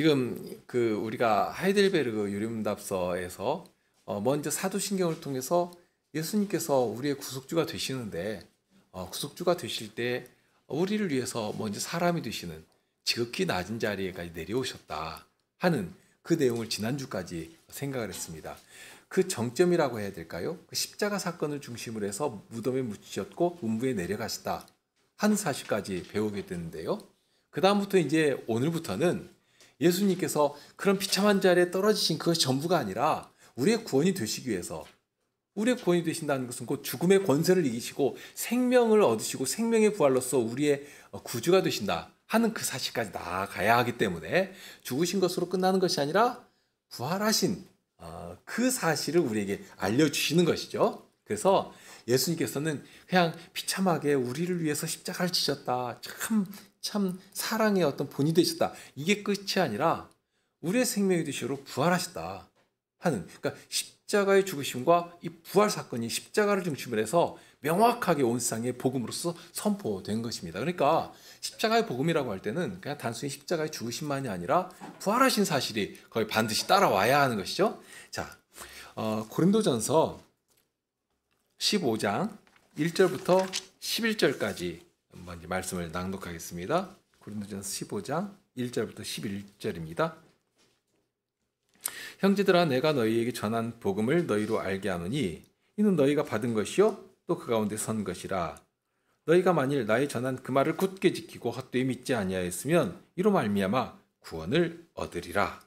지금 우리가 하이델베르그 유림답서에서 먼저 사도신경을 통해서 예수님께서 우리의 구속주가 되시는데 구속주가 되실 때 우리를 위해서 먼저 사람이 되시는 지극히 낮은 자리에까지 내려오셨다 하는 그 내용을 지난주까지 생각을 했습니다. 그 정점이라고 해야 될까요? 그 십자가 사건을 중심으로 해서 무덤에 묻히셨고 음부에 내려가시다 하는 사실까지 배우게 되는데요. 그 다음부터 이제 오늘부터는 예수님께서 그런 비참한 자리에 떨어지신 그것이 전부가 아니라 우리의 구원이 되시기 위해서, 우리의 구원이 되신다는 것은 곧 죽음의 권세를 이기시고 생명을 얻으시고 생명의 부활로서 우리의 구주가 되신다 하는 그 사실까지 나아가야 하기 때문에 죽으신 것으로 끝나는 것이 아니라 부활하신 그 사실을 우리에게 알려주시는 것이죠. 그래서 예수님께서는 그냥 비참하게 우리를 위해서 십자가를 지셨다, 참 사랑의 어떤 본이 되셨다, 이게 끝이 아니라 우리의 생명이 되시로 부활하셨다 하는, 그러니까 십자가의 죽으심과 이 부활 사건이 십자가를 중심으로 해서 명확하게 온 세상의 복음으로서 선포된 것입니다. 그러니까 십자가의 복음이라고 할 때는 그냥 단순히 십자가의 죽으심만이 아니라 부활하신 사실이 거의 반드시 따라와야 하는 것이죠. 자, 고린도전서 15장 1절부터 11절까지 한번 이제 말씀을 낭독하겠습니다. 고린도전서 15장 1절부터 11절입니다. 형제들아, 내가 너희에게 전한 복음을 너희로 알게 하노니 이는 너희가 받은 것이요 또 그 가운데 선 것이라. 너희가 만일 나의 전한 그 말을 굳게 지키고 헛되이 믿지 아니하였으면 이로 말미암아 구원을 얻으리라.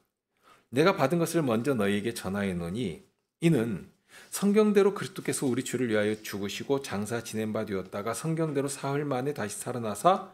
내가 받은 것을 먼저 너희에게 전하였노니 이는 성경대로 그리스도께서 우리 주를 위하여 죽으시고 장사 지낸 바 되었다가 성경대로 사흘 만에 다시 살아나사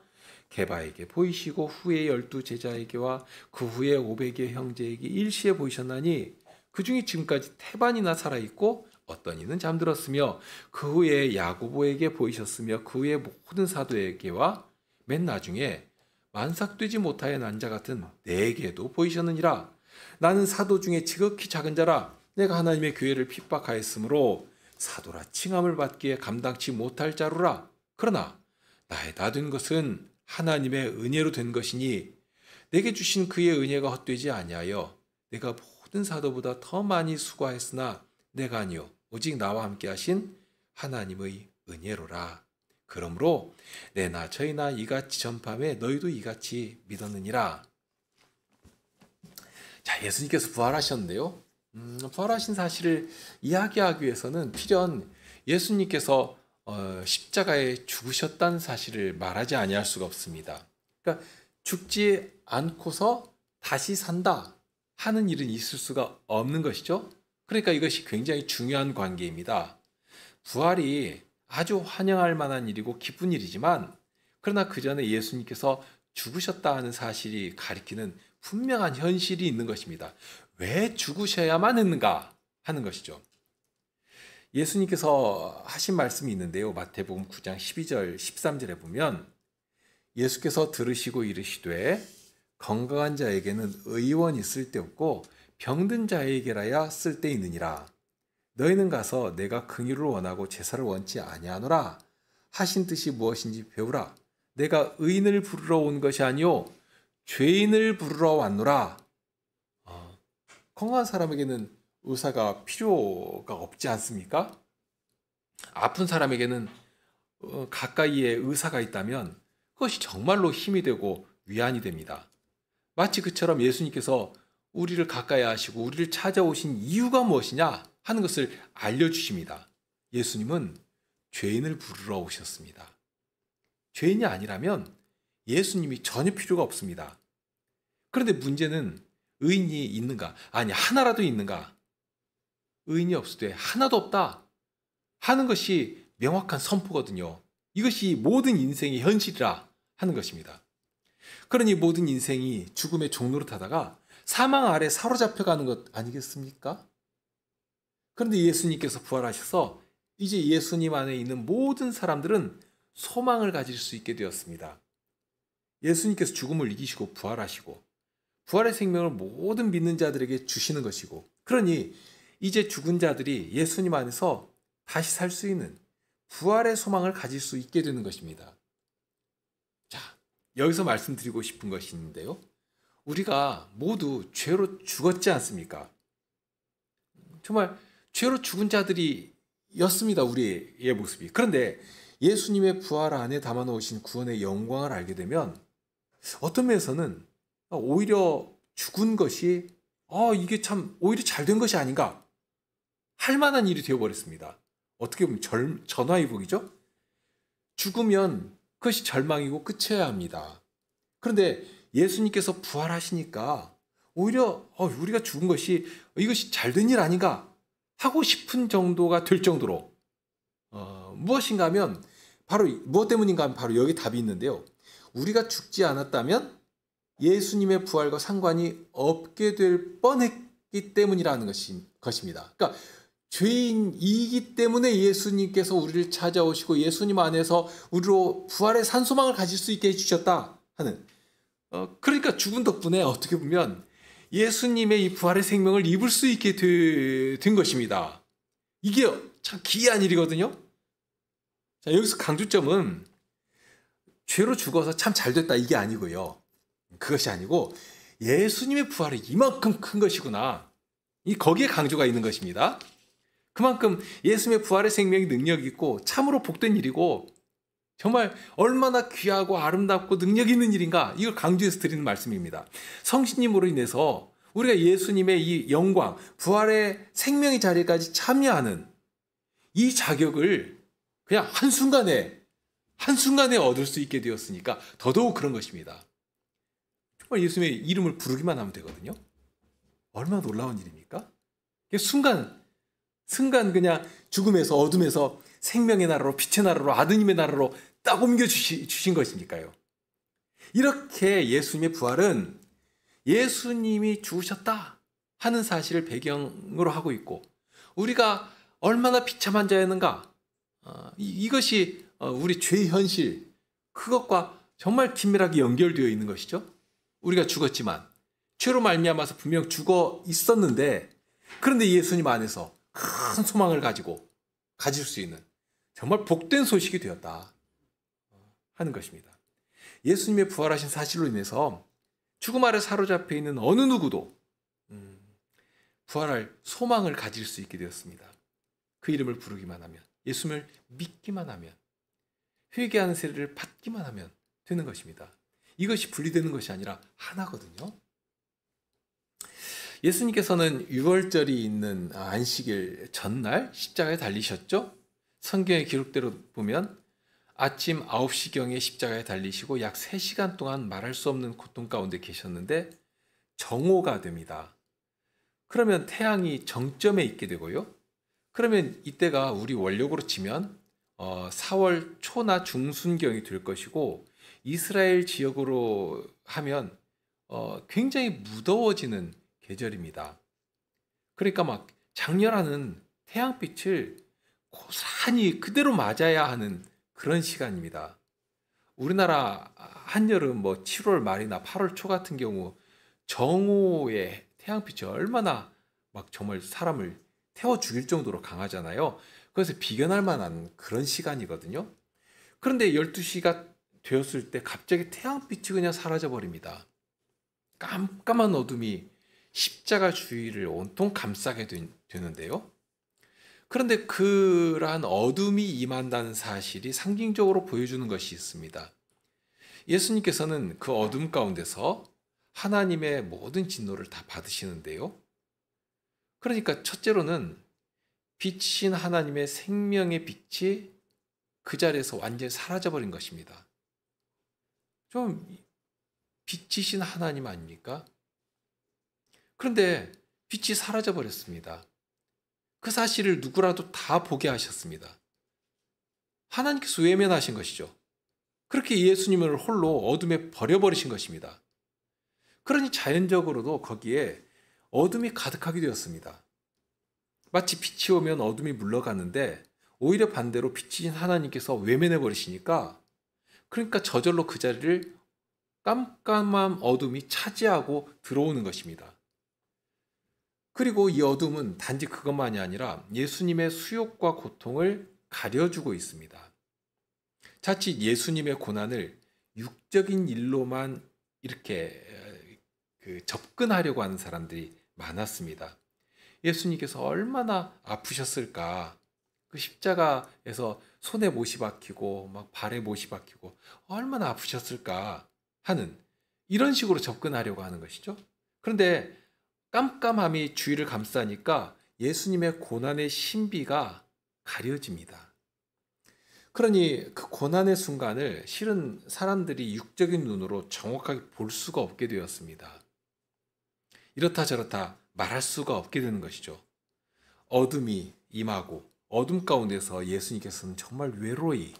게바에게 보이시고 후에 12 제자에게와 그 후에 500여 형제에게 일시에 보이셨나니 그 중에 지금까지 태반이나 살아있고 어떤 이는 잠들었으며 그 후에 야고보에게 보이셨으며 그 후에 모든 사도에게와 맨 나중에 만삭되지 못하여 난 자 같은 내게도 보이셨느니라. 나는 사도 중에 지극히 작은 자라. 내가 하나님의 교회를 핍박하였으므로 사도라 칭함을 받기에 감당치 못할 자루라. 그러나 나에다 된 것은 하나님의 은혜로 된 것이니 내게 주신 그의 은혜가 헛되지 아니하여 내가 모든 사도보다 더 많이 수고하였으나 내가 아니요 오직 나와 함께 하신 하나님의 은혜로라. 그러므로 내나 저희나 이같이 전파함에 너희도 이같이 믿었느니라. 자, 예수님께서 부활하셨는데요. 부활하신 사실을 이야기하기 위해서는 필연 예수님께서 십자가에 죽으셨다는 사실을 말하지 아니할 수가 없습니다. 그러니까 죽지 않고서 다시 산다 하는 일은 있을 수가 없는 것이죠. 그러니까 이것이 굉장히 중요한 관계입니다. 부활이 아주 환영할 만한 일이고 기쁜 일이지만 그러나 그 전에 예수님께서 죽으셨다 하는 사실이 가리키는 분명한 현실이 있는 것입니다. 왜 죽으셔야만 했는가 하는 것이죠. 예수님께서 하신 말씀이 있는데요. 마태복음 9장 12절 13절에 보면 예수께서 들으시고 이르시되 건강한 자에게는 의원이 쓸데없고 병든 자에게라야 쓸데있느니라. 너희는 가서 내가 긍휼을 원하고 제사를 원치 아니하노라 하신 뜻이 무엇인지 배우라. 내가 의인을 부르러 온 것이 아니요 죄인을 부르러 왔노라. 건강한 사람에게는 의사가 필요가 없지 않습니까? 아픈 사람에게는 가까이에 의사가 있다면 그것이 정말로 힘이 되고 위안이 됩니다. 마치 그처럼 예수님께서 우리를 가까이 하시고 우리를 찾아오신 이유가 무엇이냐 하는 것을 알려주십니다. 예수님은 죄인을 부르러 오셨습니다. 죄인이 아니라면 예수님이 전혀 필요가 없습니다. 그런데 문제는 의인이 있는가? 아니, 하나라도 있는가? 의인이 없으되 하나도 없다 하는 것이 명확한 선포거든요. 이것이 모든 인생의 현실이라 하는 것입니다. 그러니 모든 인생이 죽음의 종로로 타다가 사망 아래 사로잡혀가는 것 아니겠습니까? 그런데 예수님께서 부활하셔서 이제 예수님 안에 있는 모든 사람들은 소망을 가질 수 있게 되었습니다. 예수님께서 죽음을 이기시고 부활하시고 부활의 생명을 모든 믿는 자들에게 주시는 것이고, 그러니 이제 죽은 자들이 예수님 안에서 다시 살 수 있는 부활의 소망을 가질 수 있게 되는 것입니다. 자, 여기서 말씀드리고 싶은 것이 있는데요. 우리가 모두 죄로 죽었지 않습니까? 정말 죄로 죽은 자들이었습니다. 우리의 모습이. 그런데 예수님의 부활 안에 담아놓으신 구원의 영광을 알게 되면 어떤 면에서는 오히려 죽은 것이 이게 참 오히려 잘된 것이 아닌가 할 만한 일이 되어버렸습니다. 어떻게 보면 전화위복이죠. 죽으면 그것이 절망이고 끝이어야 합니다. 그런데 예수님께서 부활하시니까 오히려 우리가 죽은 것이 이것이 잘된 일 아닌가 하고 싶은 정도가 될 정도로 무엇인가 하면 바로 무엇 때문인가 하면 바로 여기 답이 있는데요. 우리가 죽지 않았다면 예수님의 부활과 상관이 없게 될 뻔했기 때문이라는 것입니다. 그러니까 죄인이기 때문에 예수님께서 우리를 찾아오시고 예수님 안에서 우리로 부활의 산소망을 가질 수 있게 해주셨다 하는, 그러니까 죽은 덕분에 어떻게 보면 예수님의 이 부활의 생명을 입을 수 있게 된 것입니다. 이게 참 기이한 일이거든요. 자, 여기서 강조점은 죄로 죽어서 참 잘됐다 이게 아니고요. 그것이 아니고 예수님의 부활이 이만큼 큰 것이구나. 거기에 강조가 있는 것입니다. 그만큼 예수님의 부활의 생명이 능력이 있고 참으로 복된 일이고 정말 얼마나 귀하고 아름답고 능력 있는 일인가, 이걸 강조해서 드리는 말씀입니다. 성신님으로 인해서 우리가 예수님의 이 영광, 부활의 생명의 자리까지 참여하는 이 자격을 그냥 한순간에 얻을 수 있게 되었으니까 더더욱 그런 것입니다. 정말 예수님의 이름을 부르기만 하면 되거든요. 얼마나 놀라운 일입니까? 순간 그냥 죽음에서 어둠에서 생명의 나라로, 빛의 나라로, 아드님의 나라로 딱 옮겨 주신 것이니까요. 이렇게 예수님의 부활은 예수님이 죽으셨다 하는 사실을 배경으로 하고 있고, 우리가 얼마나 비참한 자였는가, 이것이 우리 죄의 현실, 그것과 정말 긴밀하게 연결되어 있는 것이죠. 우리가 죽었지만, 죄로 말미암아서 분명 죽어 있었는데, 그런데 예수님 안에서 큰 소망을 가질 수 있는 정말 복된 소식이 되었다 하는 것입니다. 예수님의 부활하신 사실로 인해서 죽음 아래 사로잡혀 있는 어느 누구도 부활할 소망을 가질 수 있게 되었습니다. 그 이름을 부르기만 하면, 예수님을 믿기만 하면, 회개하는 세례를 받기만 하면 되는 것입니다. 이것이 분리되는 것이 아니라 하나거든요. 예수님께서는 유월절이 있는 안식일 전날 십자가에 달리셨죠? 성경의 기록대로 보면 아침 9시경에 십자가에 달리시고 약 3시간 동안 말할 수 없는 고통 가운데 계셨는데 정오가 됩니다. 그러면 태양이 정점에 있게 되고요. 그러면 이때가 우리 원력으로 치면 4월 초나 중순경이 될 것이고, 이스라엘 지역으로 하면 굉장히 무더워지는 계절입니다. 그러니까 막 장렬하는 태양빛을 고스란히 그대로 맞아야 하는 그런 시간입니다. 우리나라 한여름 7월 말이나 8월 초 같은 경우 정오의 태양빛이 얼마나 막 정말 사람을 태워 죽일 정도로 강하잖아요. 그래서 비견할 만한 그런 시간이거든요. 그런데 12시가 되었을 때 갑자기 태양빛이 그냥 사라져 버립니다. 깜깜한 어둠이 십자가 주위를 온통 감싸게 되는데요. 그런데 그러한 어둠이 임한다는 사실이 상징적으로 보여주는 것이 있습니다. 예수님께서는 그 어둠 가운데서 하나님의 모든 진노를 다 받으시는데요. 그러니까 첫째로는 빛이신 하나님의 생명의 빛이 그 자리에서 완전히 사라져버린 것입니다. 좀 빛이신 하나님 아닙니까? 그런데 빛이 사라져버렸습니다. 그 사실을 누구라도 다 보게 하셨습니다. 하나님께서 외면하신 것이죠. 그렇게 예수님을 홀로 어둠에 버려버리신 것입니다. 그러니 자연적으로도 거기에 어둠이 가득하게 되었습니다. 마치 빛이 오면 어둠이 물러가는데 오히려 반대로 빛이신 하나님께서 외면해 버리시니까, 그러니까 저절로 그 자리를 깜깜한 어둠이 차지하고 들어오는 것입니다. 그리고 이 어둠은 단지 그것만이 아니라 예수님의 수욕과 고통을 가려주고 있습니다. 자칫 예수님의 고난을 육적인 일로만 이렇게 그 접근하려고 하는 사람들이 많았습니다. 예수님께서 얼마나 아프셨을까? 그 십자가에서 손에 못이 박히고 막 발에 못이 박히고 얼마나 아프셨을까 하는 이런 식으로 접근하려고 하는 것이죠. 그런데 깜깜함이 주위를 감싸니까 예수님의 고난의 신비가 가려집니다. 그러니 그 고난의 순간을 실은 사람들이 육적인 눈으로 정확하게 볼 수가 없게 되었습니다. 이렇다 저렇다 말할 수가 없게 되는 것이죠. 어둠이 임하고 어둠 가운데서 예수님께서는 정말 외로이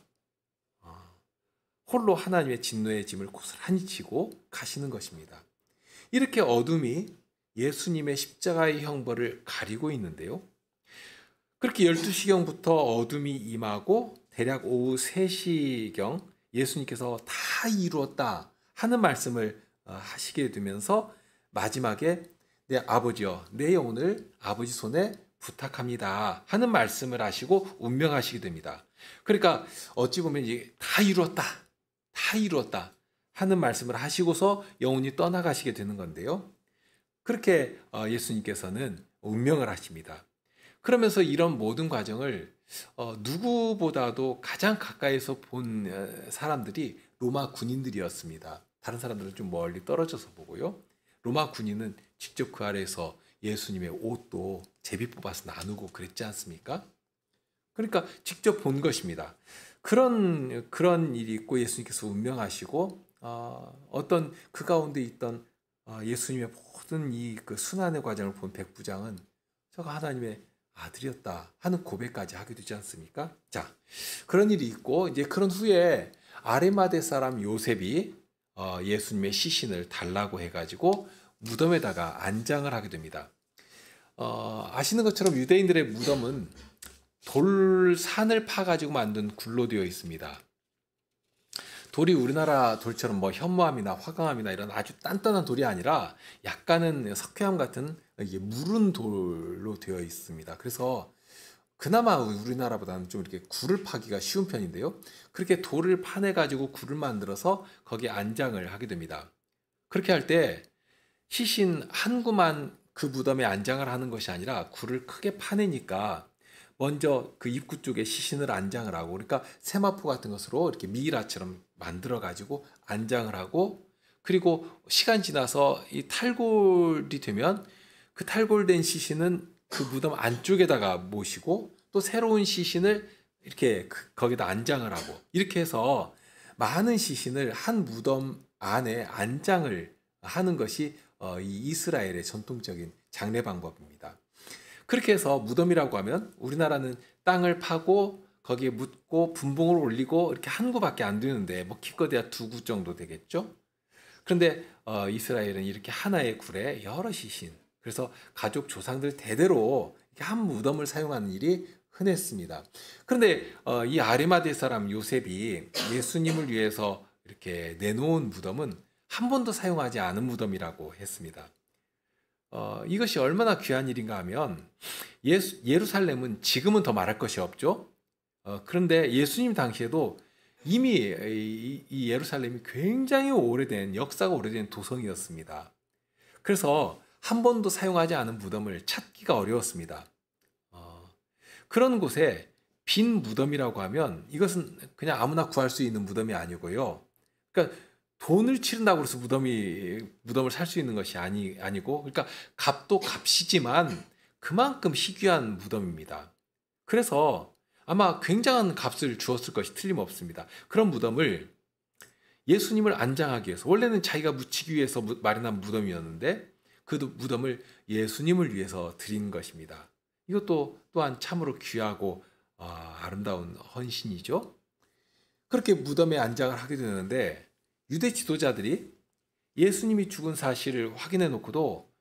홀로 하나님의 진노의 짐을 고스란히 지고 가시는 것입니다. 이렇게 어둠이 예수님의 십자가의 형벌을 가리고 있는데요. 그렇게 12시경부터 어둠이 임하고 대략 오후 3시경 예수님께서 다 이루었다 하는 말씀을 하시게 되면서 마지막에 내 아버지여 내 영혼을 아버지 손에 부탁합니다 하는 말씀을 하시고 운명하시게 됩니다. 그러니까 어찌 보면 이제 다 이루었다 하는 말씀을 하시고서 영혼이 떠나가시게 되는 건데요. 그렇게 예수님께서는 운명을 하십니다. 그러면서 이런 모든 과정을 누구보다도 가장 가까이서 본 사람들이 로마 군인들이었습니다. 다른 사람들은 좀 멀리 떨어져서 보고요. 로마 군인은 직접 그 아래에서 예수님의 옷도 제비 뽑아서 나누고 그랬지 않습니까? 그러니까 직접 본 것입니다. 그런 일이 있고 예수님께서 운명하시고 어떤 그 가운데 있던 예수님의 모든 이 그 순환의 과정을 본 백부장은 저가 하나님의 아들이었다 하는 고백까지 하게 되지 않습니까? 자, 그런 일이 있고 이제 그런 후에 아리마대 사람 요셉이 예수님의 시신을 달라고 해가지고 무덤에다가 안장을 하게 됩니다. 아시는 것처럼 유대인들의 무덤은 돌산을 파가지고 만든 굴로 되어 있습니다. 돌이 우리나라 돌처럼 뭐 현무암이나 화강암이나 이런 아주 단단한 돌이 아니라 약간은 석회암 같은 이게 무른 돌로 되어 있습니다. 그래서 그나마 우리나라보다는 좀 이렇게 굴을 파기가 쉬운 편인데요. 그렇게 돌을 파내가지고 굴을 만들어서 거기에 안장을 하게 됩니다. 그렇게 할 때 시신 한 구만 그 무덤에 안장을 하는 것이 아니라 굴을 크게 파내니까 먼저 그 입구 쪽에 시신을 안장을 하고 그러니까 세마포 같은 것으로 이렇게 미이라처럼 만들어 가지고 안장을 하고 그리고 시간 지나서 이 탈골이 되면 그 탈골된 시신은 그 무덤 안쪽에다가 모시고 또 새로운 시신을 이렇게 거기다 안장을 하고 이렇게 해서 많은 시신을 한 무덤 안에 안장을 하는 것이 이 이스라엘의 전통적인 장례 방법입니다. 그렇게 해서 무덤이라고 하면 우리나라는 땅을 파고 거기에 묻고 분봉을 올리고 이렇게 한 구밖에 안 되는데 뭐 기껏해야 2구 정도 되겠죠. 그런데 이스라엘은 이렇게 하나의 굴에 여러 시신 그래서 가족 조상들 대대로 이렇게 한 무덤을 사용하는 일이 흔했습니다. 그런데 이 아리마대 사람 요셉이 예수님을 위해서 이렇게 내놓은 무덤은 한 번도 사용하지 않은 무덤이라고 했습니다. 이것이 얼마나 귀한 일인가 하면 예루살렘은 지금은 더 말할 것이 없죠. 그런데 예수님 당시에도 이미 이 예루살렘이 굉장히 오래된 역사가 오래된 도성이었습니다. 그래서 한 번도 사용하지 않은 무덤을 찾기가 어려웠습니다. 그런 곳에 빈 무덤이라고 하면 이것은 그냥 아무나 구할 수 있는 무덤이 아니고요. 그러니까 돈을 치른다고 해서 무덤을 살 수 있는 것이 아니고, 그러니까 값도 값이지만 그만큼 희귀한 무덤입니다. 그래서 아마 굉장한 값을 주었을 것이 틀림없습니다. 그런 무덤을 예수님을 안장하기 위해서, 원래는 자기가 묻히기 위해서 마련한 무덤이었는데 그 무덤을 예수님을 위해서 드린 것입니다. 이것도 또한 참으로 귀하고 아름다운 헌신이죠. 그렇게 무덤에 안장을 하게 되는데 유대 지도자들이 예수님이 죽은 사실을 확인해 놓고도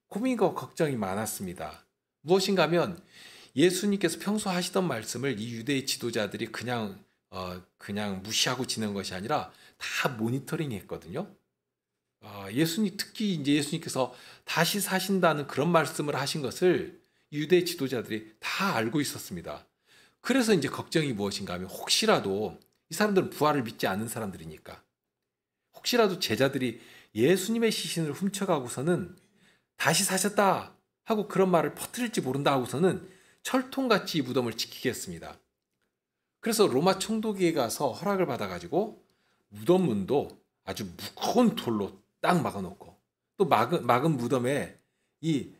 고민과 걱정이 많았습니다. 무엇인가 하면 예수님께서 평소 하시던 말씀을 이 유대 지도자들이 그냥 무시하고 지낸 것이 아니라 다 모니터링 했거든요. 특히 이제 예수님께서 다시 사신다는 그런 말씀을 하신 것을 유대 지도자들이 다 알고 있었습니다. 그래서 이제 걱정이 무엇인가 하면 혹시라도 이 사람들은 부활을 믿지 않는 사람들이니까 혹시라도 제자들이 예수님의 시신을 훔쳐가고서는 다시 사셨다 하고 그런 말을 퍼뜨릴지 모른다 하고서는 철통같이 이 무덤을 지키겠습니다. 그래서 로마 총독에게 가서 허락을 받아가지고 무덤 문도 아주 무거운 돌로 딱 막아놓고 또 막은 무덤에 이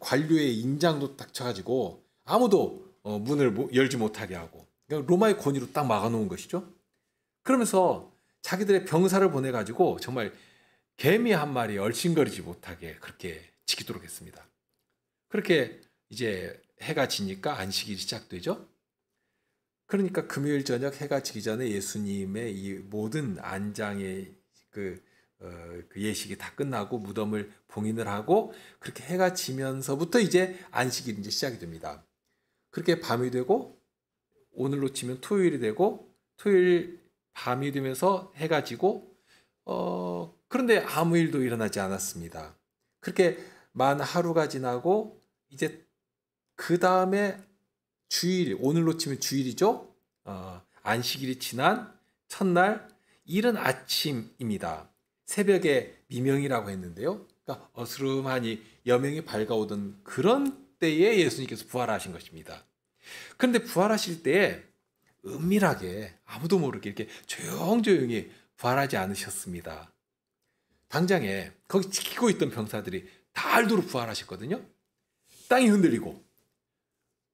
관료의 인장도 딱 쳐가지고 아무도 문을 열지 못하게 하고 그러니까 로마의 권위로 딱 막아놓은 것이죠. 그러면서 자기들의 병사를 보내가지고 정말 개미 한 마리 얼씬거리지 못하게 그렇게 지키도록 했습니다. 그렇게 이제 해가 지니까 안식일이 시작되죠. 그러니까 금요일 저녁 해가 지기 전에 예수님의 이 모든 안장의 그 예식이 다 끝나고 무덤을 봉인을 하고 그렇게 해가 지면서부터 이제 안식일이 이제 시작이 됩니다. 그렇게 밤이 되고 오늘로 치면 토요일이 되고 토요일 밤이 되면서 해가 지고 그런데 아무 일도 일어나지 않았습니다. 그렇게 만 하루가 지나고 이제 그 다음에 주일, 오늘로 치면 주일이죠. 안식일이 지난 첫날 이른 아침입니다. 새벽에 미명이라고 했는데요. 그러니까 어스름하니 여명이 밝아오던 그런 때에 예수님께서 부활하신 것입니다. 그런데 부활하실 때에 은밀하게 아무도 모르게 이렇게 조용조용히 부활하지 않으셨습니다. 당장에 거기 지키고 있던 병사들이 다 알도록 부활하셨거든요. 땅이 흔들리고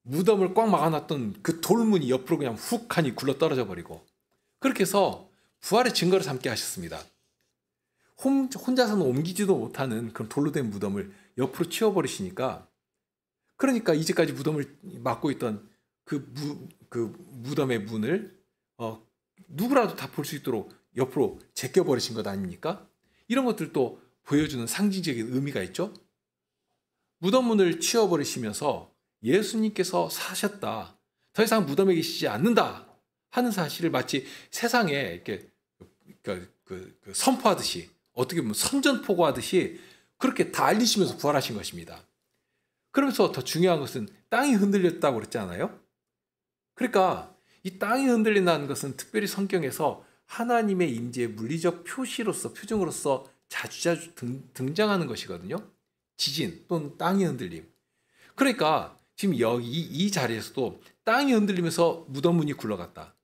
무덤을 꽉 막아놨던 그 돌문이 옆으로 그냥 훅 하니 굴러 떨어져 버리고 그렇게 해서 부활의 증거를 삼게 하셨습니다. 혼자서는 옮기지도 못하는 그런 돌로 된 무덤을 옆으로 치워버리시니까 그러니까 이제까지 무덤을 막고 있던 그 무덤의 문을 누구라도 다 볼 수 있도록 옆으로 제껴버리신 것 아닙니까? 이런 것들도 보여주는 상징적인 의미가 있죠. 무덤 문을 치워버리시면서 예수님께서 사셨다. 더 이상 무덤에 계시지 않는다. 하는 사실을 마치 세상에 이렇게 선포하듯이 어떻게 보면 선전포고하듯이 그렇게 다 알리시면서 부활하신 것입니다. 그러면서 더 중요한 것은 땅이 흔들렸다고 그랬잖아요. 그러니까 이 땅이 흔들린다는 것은 특별히 성경에서 하나님의 임재의 물리적 표시로서 표징으로서 자주자주 등장하는 것이거든요. 지진 또는 땅이 흔들림. 그러니까 지금 여기 이 자리에서도 땅이 흔들리면서 무덤 문이 굴러갔다.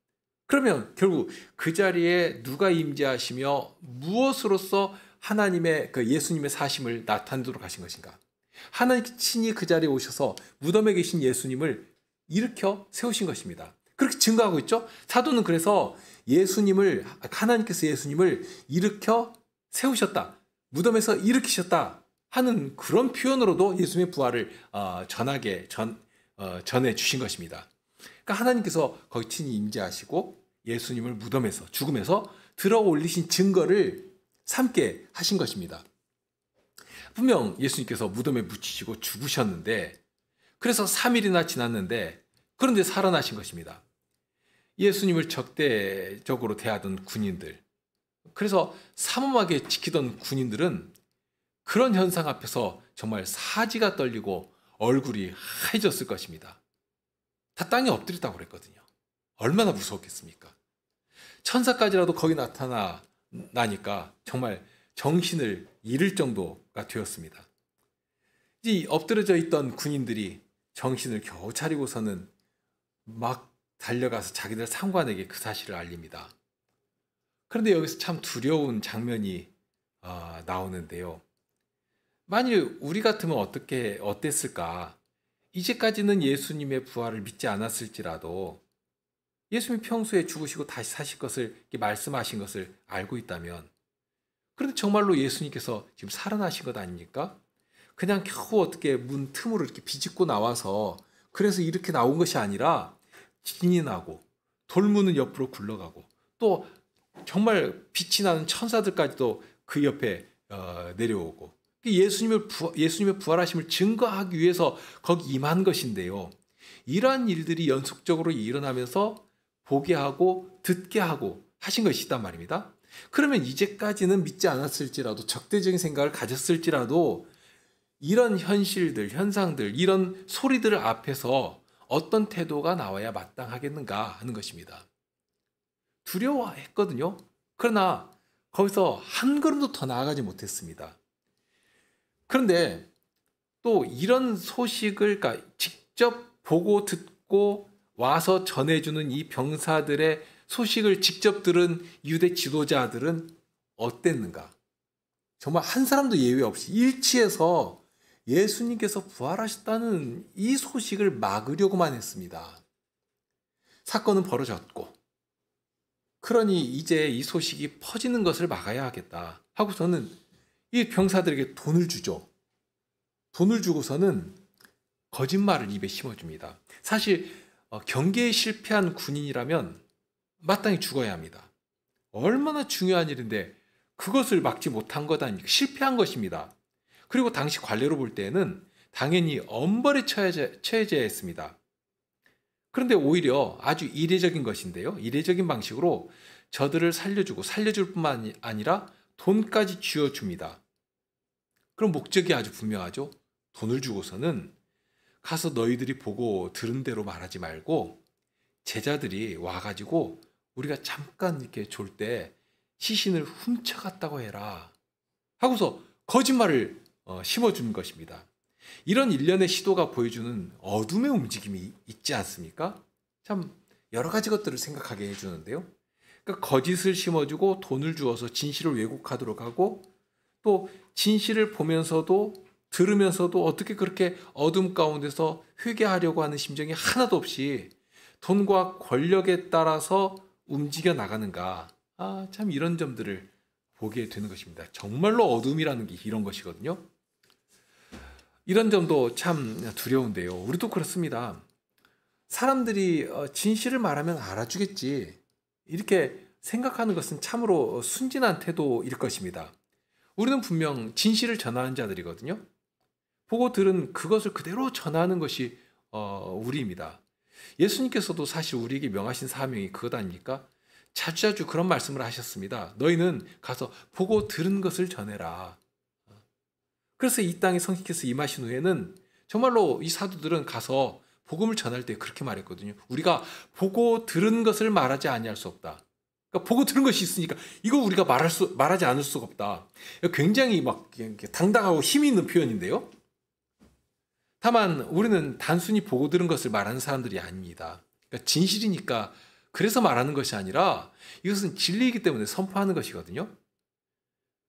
그러면 결국 그 자리에 누가 임재하시며 무엇으로서 하나님의 그 예수님의 사심을 나타내도록 하신 것인가? 하나님 친히 그 자리에 오셔서 무덤에 계신 예수님을 일으켜 세우신 것입니다. 그렇게 증거하고 있죠. 사도는 그래서 하나님께서 예수님을 일으켜 세우셨다. 무덤에서 일으키셨다 하는 그런 표현으로도 예수님의 부활을 전해 주신 것입니다. 그러니까 하나님께서 거기 친히 임재하시고 예수님을 무덤에서 죽음에서 들어 올리신 증거를 삼게 하신 것입니다. 분명 예수님께서 무덤에 묻히시고 죽으셨는데 그래서 3일이나 지났는데 그런데 살아나신 것입니다. 예수님을 적대적으로 대하던 군인들, 그래서 삼엄하게 지키던 군인들은 그런 현상 앞에서 정말 사지가 떨리고 얼굴이 하얘졌을 것입니다. 다 땅에 엎드렸다고 그랬거든요. 얼마나 무서웠겠습니까? 천사까지라도 거기 나타나니까 정말 정신을 잃을 정도가 되었습니다. 이 엎드려져 있던 군인들이 정신을 겨우 차리고서는 막 달려가서 자기들 상관에게 그 사실을 알립니다. 그런데 여기서 참 두려운 장면이 나오는데요. 만일 우리 같으면 어땠을까? 이제까지는 예수님의 부활을 믿지 않았을지라도 예수님이 평소에 죽으시고 다시 사실 것을 말씀하신 것을 알고 있다면 그런데 정말로 예수님께서 지금 살아나신 것 아닙니까? 그냥 겨우 어떻게 문 틈으로 이렇게 비집고 나와서 그래서 이렇게 나온 것이 아니라 진이 나고 돌문은 옆으로 굴러가고 또 정말 빛이 나는 천사들까지도 그 옆에 내려오고 예수님의 부활하심을 증거하기 위해서 거기 임한 것인데요. 이러한 일들이 연속적으로 일어나면서 보게 하고 듣게 하고 하신 것이 있단 말입니다. 그러면 이제까지는 믿지 않았을지라도 적대적인 생각을 가졌을지라도 이런 현실들, 현상들, 이런 소리들 앞에서 어떤 태도가 나와야 마땅하겠는가 하는 것입니다. 두려워했거든요. 그러나 거기서 한 걸음도 더 나아가지 못했습니다. 그런데 또 이런 소식을 그러니까 직접 보고 듣고 와서 전해주는 이 병사들의 소식을 직접 들은 유대 지도자들은 어땠는가? 정말 한 사람도 예외 없이 일치해서 예수님께서 부활하셨다는 이 소식을 막으려고만 했습니다. 사건은 벌어졌고, 그러니 이제 이 소식이 퍼지는 것을 막아야 하겠다 하고서는 이 병사들에게 돈을 주죠. 돈을 주고서는 거짓말을 입에 심어줍니다. 사실 경계에 실패한 군인이라면 마땅히 죽어야 합니다. 얼마나 중요한 일인데 그것을 막지 못한 것 아닙니까? 실패한 것입니다. 그리고 당시 관례로 볼 때에는 당연히 엄벌에 처해져야 했습니다. 그런데 오히려 아주 이례적인 것인데요. 이례적인 방식으로 저들을 살려주고 살려줄 뿐만 아니라 돈까지 쥐어줍니다. 그럼 목적이 아주 분명하죠. 돈을 주고서는 가서 너희들이 보고 들은 대로 말하지 말고 제자들이 와가지고 우리가 잠깐 이렇게 졸 때 시신을 훔쳐갔다고 해라 하고서 거짓말을 심어준 것입니다. 이런 일련의 시도가 보여주는 어둠의 움직임이 있지 않습니까? 참 여러 가지 것들을 생각하게 해주는데요. 그러니까 거짓을 심어주고 돈을 주어서 진실을 왜곡하도록 하고 또 진실을 보면서도 들으면서도 어떻게 그렇게 어둠 가운데서 회개하려고 하는 심정이 하나도 없이 돈과 권력에 따라서 움직여 나가는가. 참 이런 점들을 보게 되는 것입니다. 정말로 어둠이라는 게 이런 것이거든요. 이런 점도 참 두려운데요. 우리도 그렇습니다. 사람들이 진실을 말하면 알아주겠지. 이렇게 생각하는 것은 참으로 순진한 태도일 것입니다. 우리는 분명 진실을 전하는 자들이거든요. 보고 들은 그것을 그대로 전하는 것이 우리입니다. 예수님께서도 사실 우리에게 명하신 사명이 그것 아닙니까? 자주자주 그런 말씀을 하셨습니다. 너희는 가서 보고 들은 것을 전해라. 그래서 이 땅에 성령께서 임하신 후에는 정말로 이 사도들은 가서 복음을 전할 때 그렇게 말했거든요. 우리가 보고 들은 것을 말하지 아니할 수 없다. 그러니까 보고 들은 것이 있으니까 이거 우리가 말하지 않을 수가 없다. 굉장히 막 당당하고 힘이 있는 표현인데요. 다만 우리는 단순히 보고 들은 것을 말하는 사람들이 아닙니다. 그러니까 진실이니까 그래서 말하는 것이 아니라 이것은 진리이기 때문에 선포하는 것이거든요.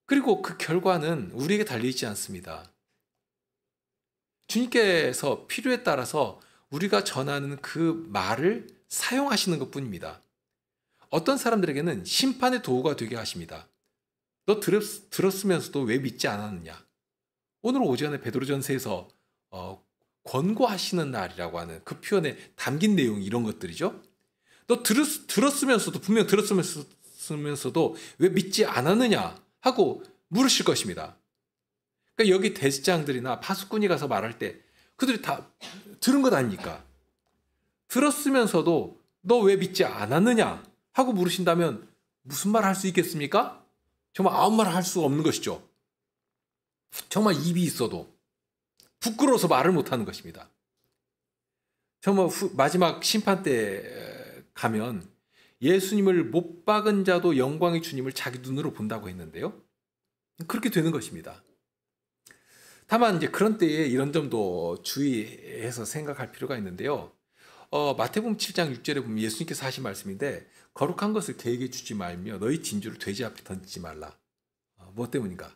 그리고 그 결과는 우리에게 달려있지 않습니다. 주님께서 필요에 따라서 우리가 전하는 그 말을 사용하시는 것뿐입니다. 어떤 사람들에게는 심판의 도구가 되게 하십니다. 너 들었으면서도 왜 믿지 않았느냐? 오늘 오전에 베드로전서에서 권고하시는 날이라고 하는 그 표현에 담긴 내용이 이런 것들이죠. 너 들었으면서도 분명 들었으면서도 왜 믿지 않았느냐 하고 물으실 것입니다. 그러니까 여기 대장들이나 파수꾼이 가서 말할 때 그들이 다 들은 것 아닙니까? 들었으면서도 너 왜 믿지 않았느냐 하고 물으신다면 무슨 말 할 수 있겠습니까? 정말 아무 말 할 수가 없는 것이죠. 정말 입이 있어도 부끄러워서 말을 못하는 것입니다. 정말 마지막 심판 때 가면 예수님을 못 박은 자도 영광의 주님을 자기 눈으로 본다고 했는데요. 그렇게 되는 것입니다. 다만 이제 그런 때에 이런 점도 주의해서 생각할 필요가 있는데요. 마태복음 7장 6절에 보면 예수님께서 하신 말씀인데 거룩한 것을 개에게 주지 말며 너희 진주를 돼지 앞에 던지지 말라. 무엇 때문인가?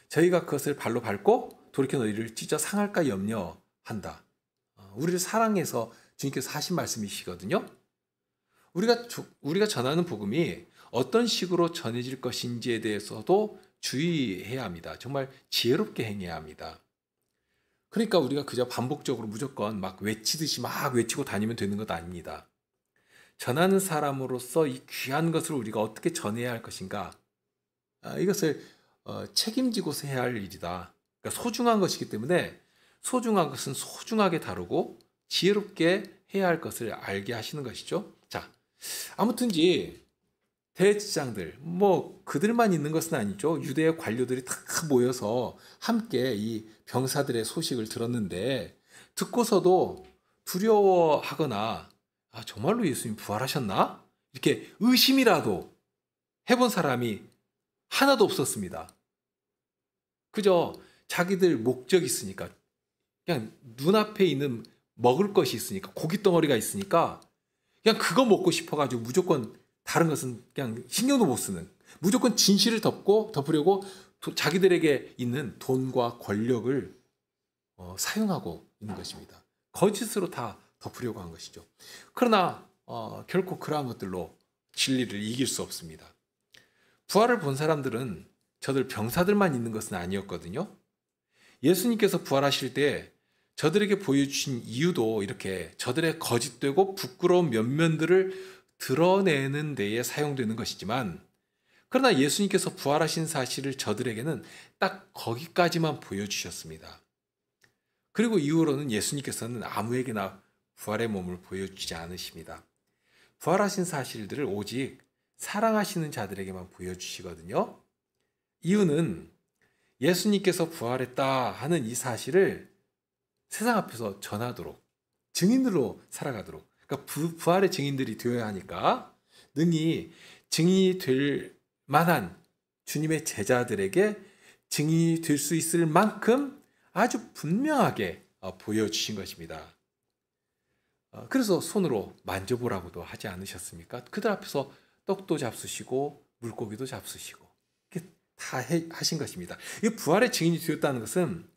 저희가 그것을 발로 밟고 돌이켜 너희를 찢어 상할까 염려한다. 우리를 사랑해서 주님께서 하신 말씀이시거든요. 우리가 전하는 복음이 어떤 식으로 전해질 것인지에 대해서도 주의해야 합니다. 정말 지혜롭게 행해야 합니다. 그러니까 우리가 그저 반복적으로 무조건 막 외치듯이 막 외치고 다니면 되는 것 아닙니다. 전하는 사람으로서 이 귀한 것을 우리가 어떻게 전해야 할 것인가? 이것을 책임지고서 해야 할 일이다. 그러니까 소중한 것이기 때문에 소중한 것은 소중하게 다루고 지혜롭게 해야 할 것을 알게 하시는 것이죠. 자, 아무튼지 대제사장들 그들만 있는 것은 아니죠. 유대의 관료들이 다 모여서 함께 이 병사들의 소식을 들었는데 듣고서도 두려워하거나 정말로 예수님 부활하셨나? 이렇게 의심이라도 해본 사람이 하나도 없었습니다. 그저 자기들 목적이 있으니까, 그냥 눈앞에 있는 먹을 것이 있으니까, 고기 덩어리가 있으니까 그냥 그거 먹고 싶어가지고 무조건 다른 것은 그냥 신경도 못 쓰는, 무조건 진실을 덮으려고 자기들에게 있는 돈과 권력을 사용하고 있는 것입니다. 거짓으로 다 덮으려고 한 것이죠. 그러나 결코 그러한 것들로 진리를 이길 수 없습니다. 부활을 본 사람들은 저들 병사들만 있는 것은 아니었거든요. 예수님께서 부활하실 때 저들에게 보여주신 이유도 이렇게 저들의 거짓되고 부끄러운 면면들을 드러내는 데에 사용되는 것이지만, 그러나 예수님께서 부활하신 사실을 저들에게는 딱 거기까지만 보여주셨습니다. 그리고 이후로는 예수님께서는 아무에게나 부활의 몸을 보여주지 않으십니다. 부활하신 사실들을 오직 사랑하시는 자들에게만 보여주시거든요. 이유는 예수님께서 부활했다 하는 이 사실을 세상 앞에서 전하도록, 증인으로 살아가도록, 그러니까 부활의 증인들이 되어야 하니까 능히 증인이 될 만한 주님의 제자들에게 증인이 될 수 있을 만큼 아주 분명하게 보여주신 것입니다. 그래서 손으로 만져보라고도 하지 않으셨습니까? 그들 앞에서 떡도 잡수시고 물고기도 잡수시고 이렇게 다 하신 것입니다. 이 부활의 증인이 되었다는 것은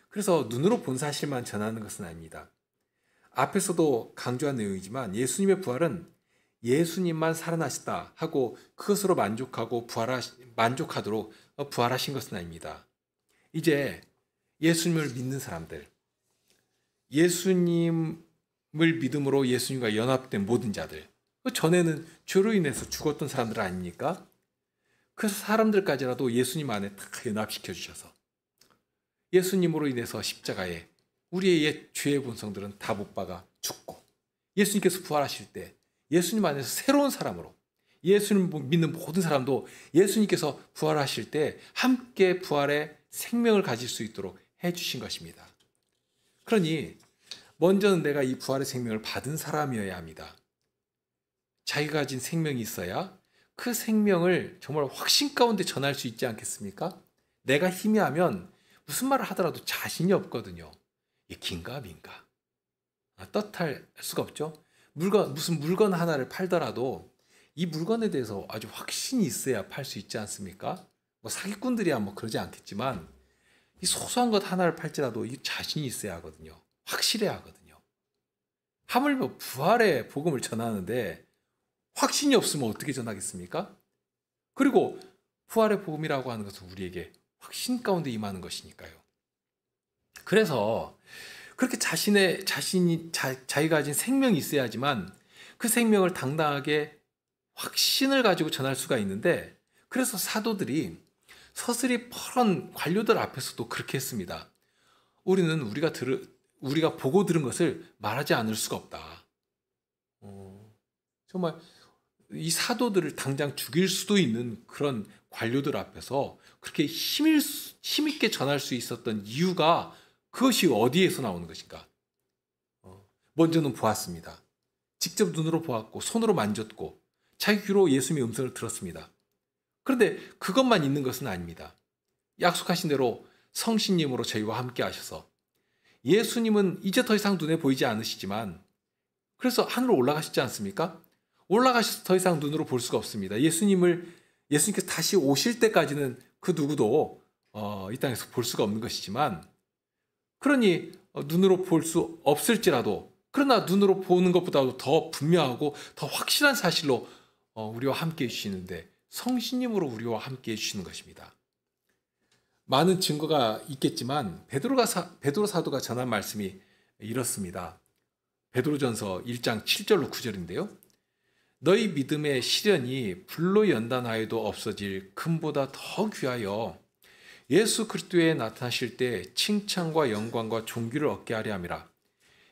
그래서 눈으로 본 사실만 전하는 것은 아닙니다. 앞에서도 강조한 내용이지만 예수님의 부활은 예수님만 살아나셨다 하고 그것으로 만족하도록 부활하신 것은 아닙니다. 이제 예수님을 믿는 사람들, 예수님을 믿음으로 예수님과 연합된 모든 자들, 전에는 죄로 인해서 죽었던 사람들 아닙니까? 그 사람들까지라도 예수님 안에 다 연합시켜 주셔서 예수님으로 인해서 십자가에 우리의 옛 죄의 본성들은 다 못 박아 죽고, 예수님께서 부활하실 때 예수님 안에서 새로운 사람으로, 예수님 믿는 모든 사람도 예수님께서 부활하실 때 함께 부활의 생명을 가질 수 있도록 해주신 것입니다. 그러니 먼저는 내가 이 부활의 생명을 받은 사람이어야 합니다. 자기가 가진 생명이 있어야 그 생명을 정말 확신 가운데 전할 수 있지 않겠습니까? 내가 희미하면 무슨 말을 하더라도 자신이 없거든요. 이게 긴가 민가 떳할 수가 없죠. 무슨 물건 하나를 팔더라도 이 물건에 대해서 아주 확신이 있어야 팔 수 있지 않습니까? 뭐 사기꾼들이야 뭐 그러지 않겠지만 이 소소한 것 하나를 팔지라도 이 자신이 있어야 하거든요. 확실해야 하거든요. 하물며 부활의 복음을 전하는데 확신이 없으면 어떻게 전하겠습니까? 그리고 부활의 복음이라고 하는 것은 우리에게 확신 가운데 임하는 것이니까요. 그래서 그렇게 자기가 가진 생명이 있어야지만 그 생명을 당당하게 확신을 가지고 전할 수가 있는데, 그래서 사도들이 서슬이 펄은 관료들 앞에서도 그렇게 했습니다. 우리는 우리가 보고 들은 것을 말하지 않을 수가 없다. 정말 이 사도들을 당장 죽일 수도 있는 그런 관료들 앞에서 그렇게 힘있게 전할 수 있었던 이유가 그것이 어디에서 나오는 것인가? 먼저는 보았습니다. 직접 눈으로 보았고 손으로 만졌고 자기 귀로 예수님의 음성을 들었습니다. 그런데 그것만 있는 것은 아닙니다. 약속하신 대로 성신님으로 저희와 함께 하셔서 예수님은 이제 더 이상 눈에 보이지 않으시지만 그래서 하늘로 올라가시지 않습니까? 올라가셔서 더 이상 눈으로 볼 수가 없습니다. 예수님께서 다시 오실 때까지는 그 누구도 이 땅에서 볼 수가 없는 것이지만, 그러니 눈으로 볼 수 없을지라도 그러나 눈으로 보는 것보다도 더 분명하고 더 확실한 사실로 우리와 함께 해주시는데 성신님으로 우리와 함께 해주시는 것입니다. 많은 증거가 있겠지만 베드로 사도가 전한 말씀이 이렇습니다. 베드로전서 1장 7절로 9절인데요. 너희 믿음의 시련이 불로 연단하여도 없어질 금보다 더 귀하여 예수 그리스도에 나타나실 때 칭찬과 영광과 존귀를 얻게 하려 함이라.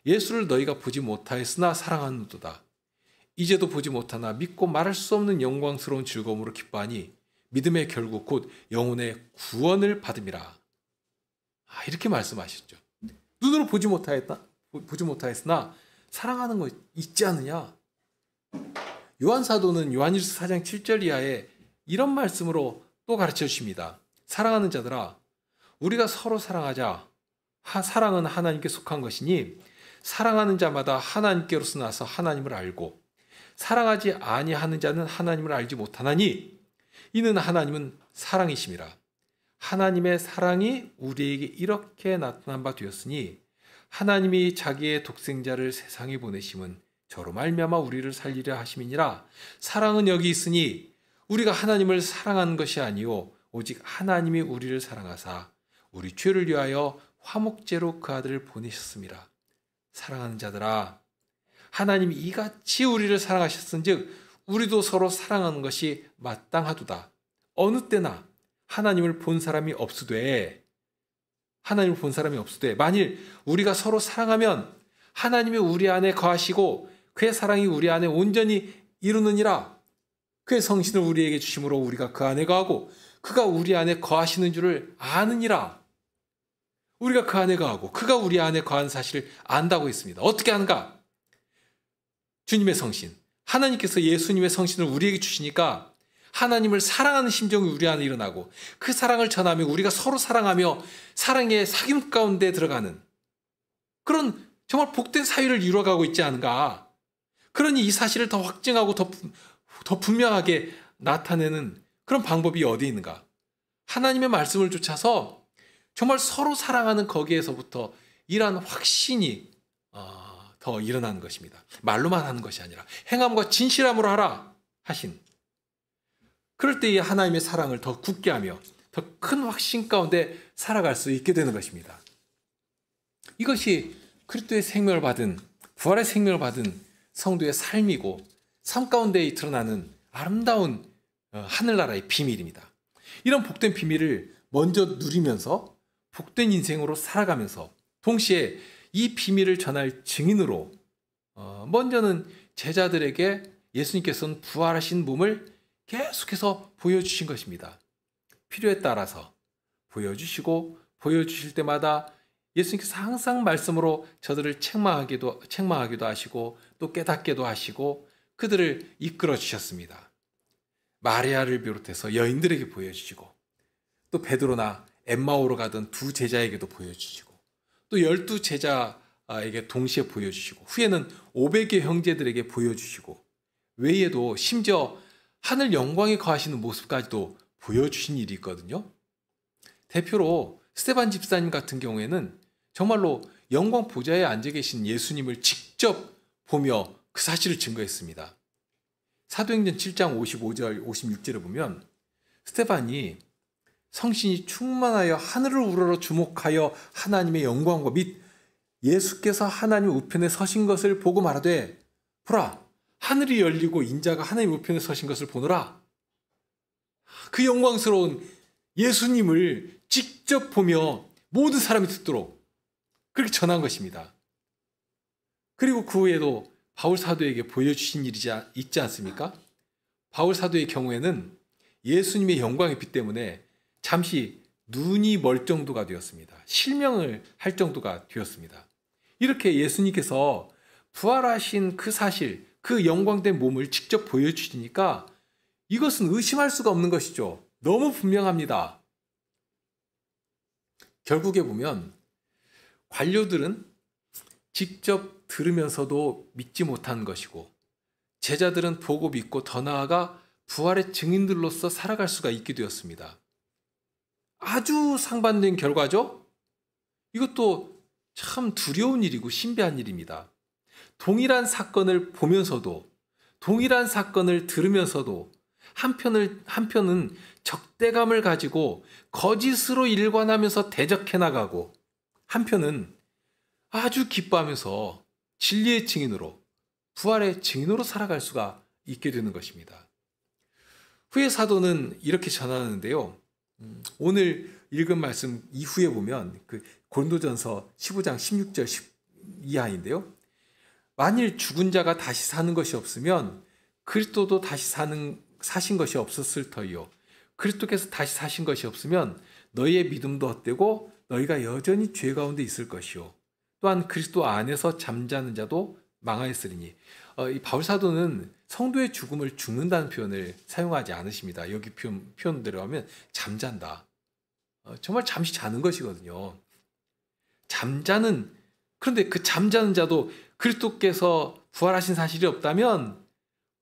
예수를 너희가 보지 못하였으나 사랑하는도다. 이제도 보지 못하나 믿고 말할 수 없는 영광스러운 즐거움으로 기뻐하니 믿음의 결국 곧 영혼의 구원을 받음이라. 이렇게 말씀하셨죠. 눈으로 보지 못하였으나 사랑하는 거 있지 않느냐? 요한 사도는 요한일서 4장 7절 이하에 이런 말씀으로 또 가르쳐 주십니다. 사랑하는 자들아, 우리가 서로 사랑하자. 사랑은 하나님께 속한 것이니 사랑하는 자마다 하나님께로서 나서 하나님을 알고 사랑하지 아니하는 자는 하나님을 알지 못하나니 이는 하나님은 사랑이심이라. 하나님의 사랑이 우리에게 이렇게 나타난 바 되었으니 하나님이 자기의 독생자를 세상에 보내심은 저로 말미암아 우리를 살리려 하심이니라. 사랑은 여기 있으니 우리가 하나님을 사랑하는 것이 아니요 오직 하나님이 우리를 사랑하사 우리 죄를 위하여 화목제로 그 아들을 보내셨습니다. 사랑하는 자들아, 하나님이 이같이 우리를 사랑하셨은즉 우리도 서로 사랑하는 것이 마땅하도다. 어느 때나 하나님을 본 사람이 없으되 만일 우리가 서로 사랑하면 하나님이 우리 안에 거하시고 그의 사랑이 우리 안에 온전히 이루느니라. 그의 성신을 우리에게 주심으로 우리가 그 안에 거하고 그가 우리 안에 거하시는 줄을 아느니라. 우리가 그 안에 거하고 그가 우리 안에 거하는 사실을 안다고 했습니다. 어떻게 아는가? 주님의 성신, 하나님께서 예수님의 성신을 우리에게 주시니까 하나님을 사랑하는 심정이 우리 안에 일어나고 그 사랑을 전하며 우리가 서로 사랑하며 사랑의 사귐 가운데 들어가는 그런 정말 복된 사회를 이루어가고 있지 않은가. 그러니 이 사실을 더 확증하고 더 분명하게 나타내는 그런 방법이 어디 있는가. 하나님의 말씀을 쫓아서 정말 서로 사랑하는 거기에서부터 이러한 확신이 더 일어나는 것입니다. 말로만 하는 것이 아니라 행함과 진실함으로 하라 하신, 그럴 때 이 하나님의 사랑을 더 굳게 하며 더 큰 확신 가운데 살아갈 수 있게 되는 것입니다. 이것이 그리스도의 생명을 받은, 부활의 생명을 받은 성도의 삶이고 삶 가운데 드러나는 아름다운 하늘나라의 비밀입니다. 이런 복된 비밀을 먼저 누리면서 복된 인생으로 살아가면서 동시에 이 비밀을 전할 증인으로 먼저는 제자들에게 예수님께서는 부활하신 몸을 계속해서 보여주신 것입니다. 필요에 따라서 보여주시고 보여주실 때마다 예수님께서 항상 말씀으로 저들을 책망하기도 하시고 또 깨닫게도 하시고 그들을 이끌어 주셨습니다. 마리아를 비롯해서 여인들에게 보여주시고 또 베드로나 엠마오로 가던 두 제자에게도 보여주시고 또 12제자에게 동시에 보여주시고 후에는 500의 형제들에게 보여주시고 외에도 심지어 하늘 영광에 거하시는 모습까지도 보여주신 일이 있거든요. 대표로 스데반 집사님 같은 경우에는 정말로 영광 보좌에 앉아 계신 예수님을 직접 보며 그 사실을 증거했습니다. 사도행전 7장 55절 56절에 보면 스데반이 성신이 충만하여 하늘을 우러러 주목하여 하나님의 영광과 및 예수께서 하나님 우편에 서신 것을 보고 말하되 보라 하늘이 열리고 인자가 하나님 우편에 서신 것을 보노라. 그 영광스러운 예수님을 직접 보며 모든 사람이 듣도록 그렇게 전한 것입니다. 그리고 그 후에도 바울 사도에게 보여주신 일이 있지 않습니까? 바울 사도의 경우에는 예수님의 영광의 빛 때문에 잠시 눈이 멀 정도가 되었습니다. 실명을 할 정도가 되었습니다. 이렇게 예수님께서 부활하신 그 사실, 그 영광된 몸을 직접 보여주시니까 이것은 의심할 수가 없는 것이죠. 너무 분명합니다. 결국에 보면 관료들은 직접 들으면서도 믿지 못한 것이고 제자들은 보고 믿고 더 나아가 부활의 증인들로서 살아갈 수가 있게 되었습니다. 아주 상반된 결과죠? 이것도 참 두려운 일이고 신비한 일입니다. 동일한 사건을 보면서도 동일한 사건을 들으면서도 한편은 적대감을 가지고 거짓으로 일관하면서 대적해 나가고 한편은 아주 기뻐하면서 진리의 증인으로 부활의 증인으로 살아갈 수가 있게 되는 것입니다. 후에 사도는 이렇게 전하는데요. 오늘 읽은 말씀 이후에 보면 그 고린도전서 15장 16절 이하인데요. 만일 죽은 자가 다시 사는 것이 없으면 그리스도도 다시 사신 것이 없었을 터이요. 그리스도께서 다시 사신 것이 없으면 너희의 믿음도 헛되고 너희가 여전히 죄 가운데 있을 것이요. 또한 그리스도 안에서 잠자는 자도 망하였으리니 이 바울 사도는 성도의 죽음을 죽는다는 표현을 사용하지 않으십니다. 여기 표현대로 하면 잠잔다. 정말 잠시 자는 것이거든요. 그런데 그 잠자는 자도 그리스도께서 부활하신 사실이 없다면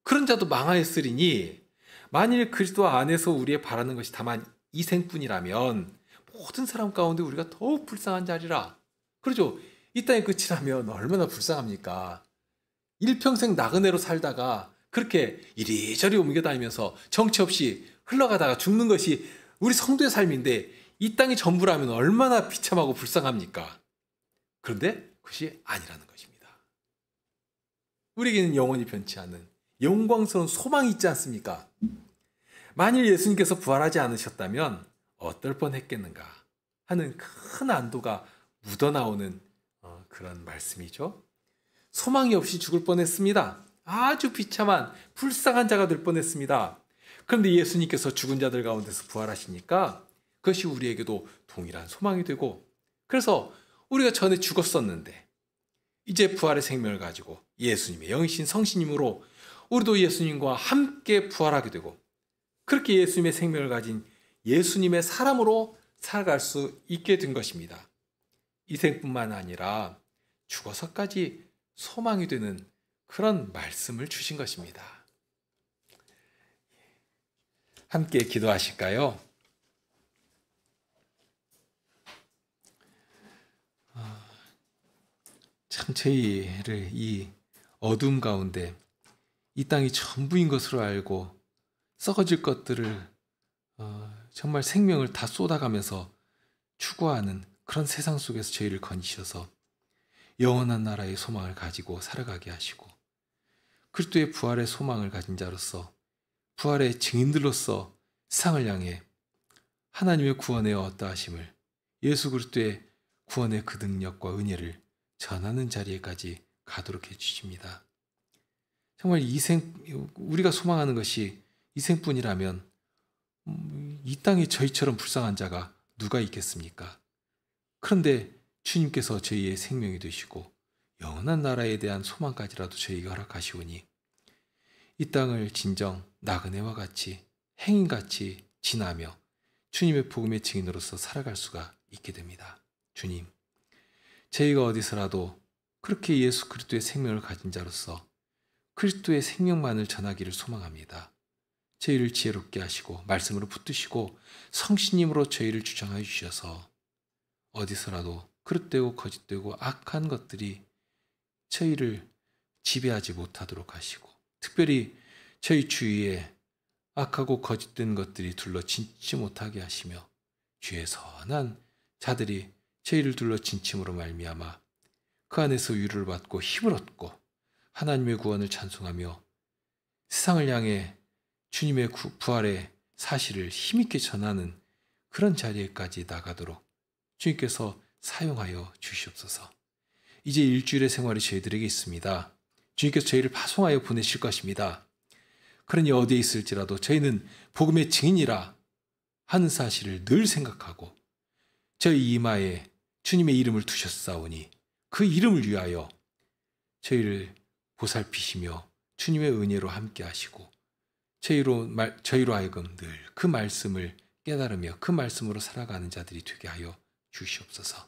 그런 자도 망하였으리니, 만일 그리스도 안에서 우리의 바라는 것이 다만 이 생뿐이라면 모든 사람 가운데 우리가 더욱 불쌍한 자리라. 그렇죠? 이 땅의 끝이라면 얼마나 불쌍합니까? 일평생 나그네로 살다가 그렇게 이리저리 옮겨 다니면서 정치 없이 흘러가다가 죽는 것이 우리 성도의 삶인데, 이 땅이 전부라면 얼마나 비참하고 불쌍합니까? 그런데 그것이 아니라는 것입니다. 우리에게는 영원히 변치 않는 영광스러운 소망이 있지 않습니까? 만일 예수님께서 부활하지 않으셨다면 어떨 뻔했겠는가 하는 큰 안도가 묻어나오는 그런 말씀이죠. 소망이 없이 죽을 뻔했습니다. 아주 비참한 불쌍한 자가 될 뻔했습니다. 그런데 예수님께서 죽은 자들 가운데서 부활하시니까 그것이 우리에게도 동일한 소망이 되고, 그래서 우리가 전에 죽었었는데 이제 부활의 생명을 가지고 예수님의 영이신 성신님으로 우리도 예수님과 함께 부활하게 되고, 그렇게 예수님의 생명을 가진 예수님의 사람으로 살아갈 수 있게 된 것입니다. 이 생뿐만 아니라 죽어서까지 소망이 되는 그런 말씀을 주신 것입니다. 함께 기도하실까요? 참 저희를 이 어둠 가운데 이 땅이 전부인 것으로 알고 썩어질 것들을 정말 생명을 다 쏟아가면서 추구하는 그런 세상 속에서 저희를 건지셔서 영원한 나라의 소망을 가지고 살아가게 하시고, 그리스도의 부활의 소망을 가진 자로서 부활의 증인들로서 세상을 향해 하나님의 구원의 어떠하심을, 예수 그리스도의 구원의 그 능력과 은혜를 전하는 자리에까지 가도록 해주십니다. 정말 우리가 소망하는 것이 이 생뿐이라면 이 땅에 저희처럼 불쌍한 자가 누가 있겠습니까? 그런데 주님께서 저희의 생명이 되시고 영원한 나라에 대한 소망까지라도 저희에게 허락하시오니 이 땅을 진정 나그네와 같이 행인같이 지나며 주님의 복음의 증인으로서 살아갈 수가 있게 됩니다. 주님, 저희가 어디서라도 그렇게 예수 그리스도의 생명을 가진 자로서 그리스도의 생명만을 전하기를 소망합니다. 저희를 지혜롭게 하시고 말씀으로 붙드시고 성신님으로 저희를 주장하여 주셔서 어디서라도 그릇되고 거짓되고 악한 것들이 저희를 지배하지 못하도록 하시고, 특별히 저희 주위에 악하고 거짓된 것들이 둘러 진치 못하게 하시며 주의 선한 자들이 저희를 둘러 진침으로 말미암아 그 안에서 위로를 받고 힘을 얻고 하나님의 구원을 찬송하며 세상을 향해 주님의 부활의 사실을 힘있게 전하는 그런 자리에까지 나가도록 주님께서 사용하여 주시옵소서. 이제 일주일의 생활이 저희들에게 있습니다. 주님께서 저희를 파송하여 보내실 것입니다. 그러니 어디에 있을지라도 저희는 복음의 증인이라 하는 사실을 늘 생각하고 저희 이마에 주님의 이름을 두셨사오니 그 이름을 위하여 저희를 보살피시며 주님의 은혜로 함께 하시고 저희로 하여금 늘 그 말씀을 깨달으며 그 말씀으로 살아가는 자들이 되게 하여 주시옵소서.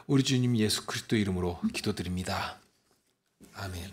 우리 주님 예수 그리스도 이름으로 기도드립니다. 아멘.